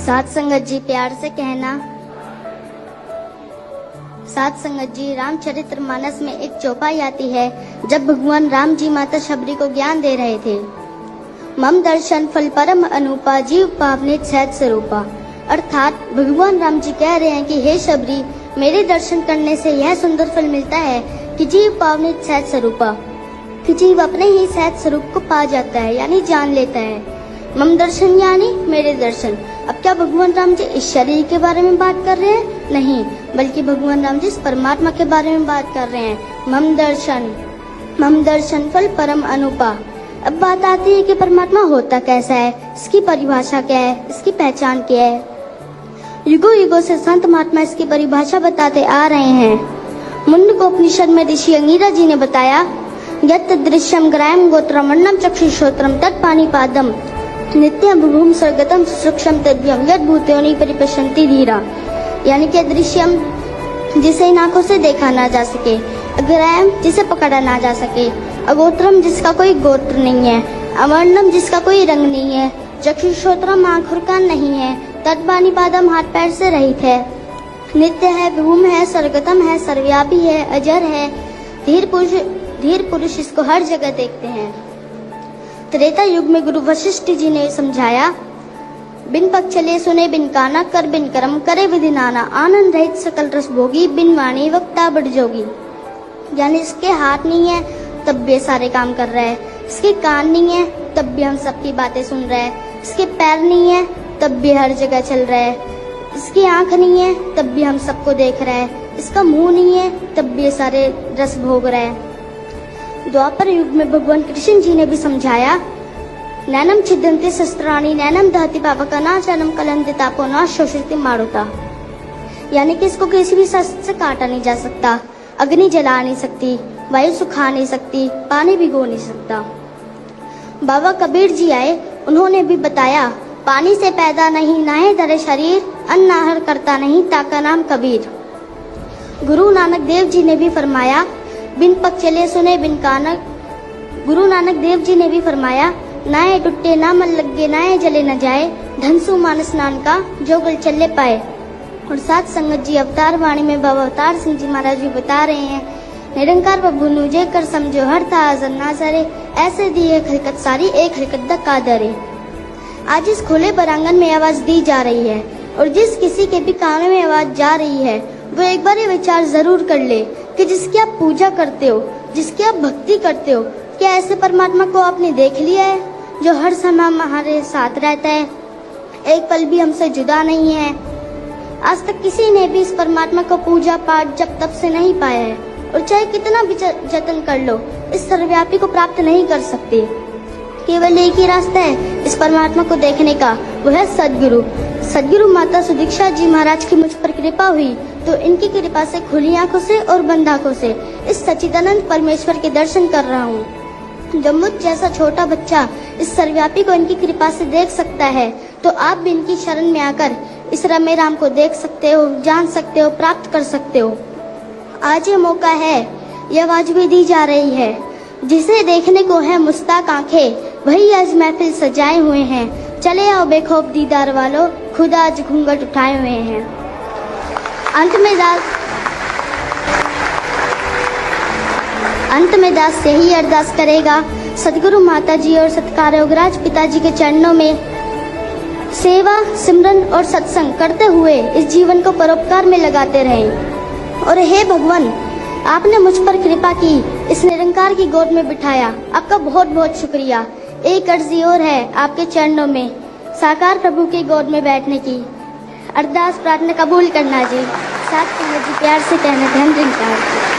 साथ संगत जी प्यार से कहना। साथ संगत जी, रामचरितमानस में एक चौपाई आती है जब भगवान राम जी माता शबरी को ज्ञान दे रहे थे। मम दर्शन फल परम अनुपा, जीव पावने सहज स्वरूपा। अर्थात भगवान राम जी कह रहे हैं कि हे शबरी, मेरे दर्शन करने से यह सुंदर फल मिलता है कि जीव पावने सहज स्वरूपा, कि जीव अपने ही सहज स्वरूप को पा जाता है, यानी जान लेता है। मम दर्शन यानी मेरे दर्शन। अब क्या भगवान राम जी इस शरीर के बारे में बात कर रहे हैं? नहीं, बल्कि भगवान राम जी इस परमात्मा के बारे में बात कर रहे हैं। मम दर्शन फल परम अनुपा। अब बात आती है कि परमात्मा होता कैसा है, इसकी परिभाषा क्या है, इसकी पहचान क्या है। युगों युगों से संत महात्मा इसकी परिभाषा बताते आ रहे हैं। मुंडकोपनिषद में ऋषि अंगिरा जी ने बताया, यत् दृश्यम ग्रायम गोत्रमण्डम चक्षुश्रोत्रम तत्पाणिपादम नित्यम भूम सर्गतम सूक्ष्म तद्भ्यम यद भूतयोनि परिपश्यन्ति धीरा। यानी कि दृश्यम जिसे इन आंखों से देखा ना जा सके, अग्रायम जिसे पकड़ा ना जा सके, अगोत्रम जिसका कोई गोत्र नहीं है, अवर्णम जिसका कोई रंग नहीं है, चक्षुश्रोत्रम आंख और कान नहीं है, तत्पाणिपादम हाथ पैर से रहित है, नित्य है, भूम है, सर्वगतम है, सर्वव्यापी है, अजर है, धीर पुरुष इसको हर जगह देखते हैं। त्रेता युग में गुरु वशिष्ठ जी ने समझाया, बिन पग चले सुने बिन काना, कर बिन कर्म करे विधि नाना, आनंद रहित सकल रस भोगी, बिन वाणी वक्ता बड़ जोगी। यानी इसके हाथ नहीं है तब भी सारे काम कर रहा है, इसके कान नहीं है तब भी हम सबकी बातें सुन रहा है, इसके पैर नहीं है तब भी हर जगह चल रहा है, इसकी आंख नहीं है तब भी हम सबको देख रहा है, इसका मुंह नहीं है तब भी सारे रस भोग रहा है। द्वापर युग में भगवान कृष्ण जी ने भी समझाया, नैनम छिदन्ति शस्त्राणि नैनम दहति पावक नाशनम कलंति तापो न शोषिति मारुता। यानी कि इसको किसी भी शस्त्र से काटा नहीं जा सकता, अग्नि जला नहीं सकती, वायु सुखा नहीं सकती, पानी भिगो नहीं सकता। बाबा कबीर जी आए, उन्होंने भी बताया, पानी से पैदा नहीं नाहे धरे शरीर, अन्न आहर करता नहीं ताका नाम कबीर। गुरु नानक देव जी ने भी फरमाया, बिन पग चले सुने बिन कान। गुरु नानक देव जी ने भी फरमाया, नाए टूटे ना मन लगे नाए जले न जाए, धनसु मानस नान का जो गल चले पाए। और साथ संगत जी अवतार वाणी में बाबा अवतार सिंह जी महाराज भी बता रहे हैं, निरंकार प्रभु नुजे कर समझो हर था हाजर ना सरे, ऐसे दी एक हरकत सारी एक हरकत द कादरे। आज इस खुले बरांगन में आवाज दी जा रही है और जिस किसी के भी कानों में आवाज जा रही है वो एक बार ये विचार जरूर कर ले कि जिसकी आप पूजा करते हो, जिसकी आप भक्ति करते हो, क्या ऐसे परमात्मा को आपने देख लिया है जो हर समय हमारे साथ रहता है, एक पल भी हमसे जुदा नहीं है। आज तक किसी ने भी इस परमात्मा को पूजा पाठ जब तब से नहीं पाया है और चाहे कितना भी जतन कर लो, इस सर्वव्यापी को प्राप्त नहीं कर सकते। केवल एक ही रास्ता है इस परमात्मा को देखने का, वो है सदगुरु। सदगुरु माता सुदीक्षा जी महाराज की मुझ पर कृपा हुई तो इनकी कृपा से खुली आंखों से और बंद आंखों से इस सच्चिदानंद परमेश्वर के दर्शन कर रहा हूँ। जब मुझ जैसा छोटा बच्चा इस सर्वव्यापी को इनकी कृपा से देख सकता है तो आप भी इनकी शरण में आकर इस रमे राम को देख सकते हो, जान सकते हो, प्राप्त कर सकते हो। आज ये मौका है, ये आवाज भी दी जा रही है, जिसे देखने को है मुस्ताक आंखें वही आज महफिल सजाए हुए हैं। चले आओ बेखौफ दीदार वालों, खुदा आज घूंघट उठाए हुए हैं। अंत में दास यही अरदास करेगा, सदगुरु माता जी और सत्कार योगराज पिताजी के चरणों में सेवा, सिमरन और सत्संग करते हुए इस जीवन को परोपकार में लगाते रहें। और हे भगवान, आपने मुझ पर कृपा की, इस निरंकार की गोद में बिठाया, आपका बहुत बहुत शुक्रिया। एक अर्जी और है आपके चरणों में, साकार प्रभु की गोद में बैठने की। अरदास प्रार्थना कबूल करना जी। साथ संगत जी प्यार से कहना, धन निरंकार।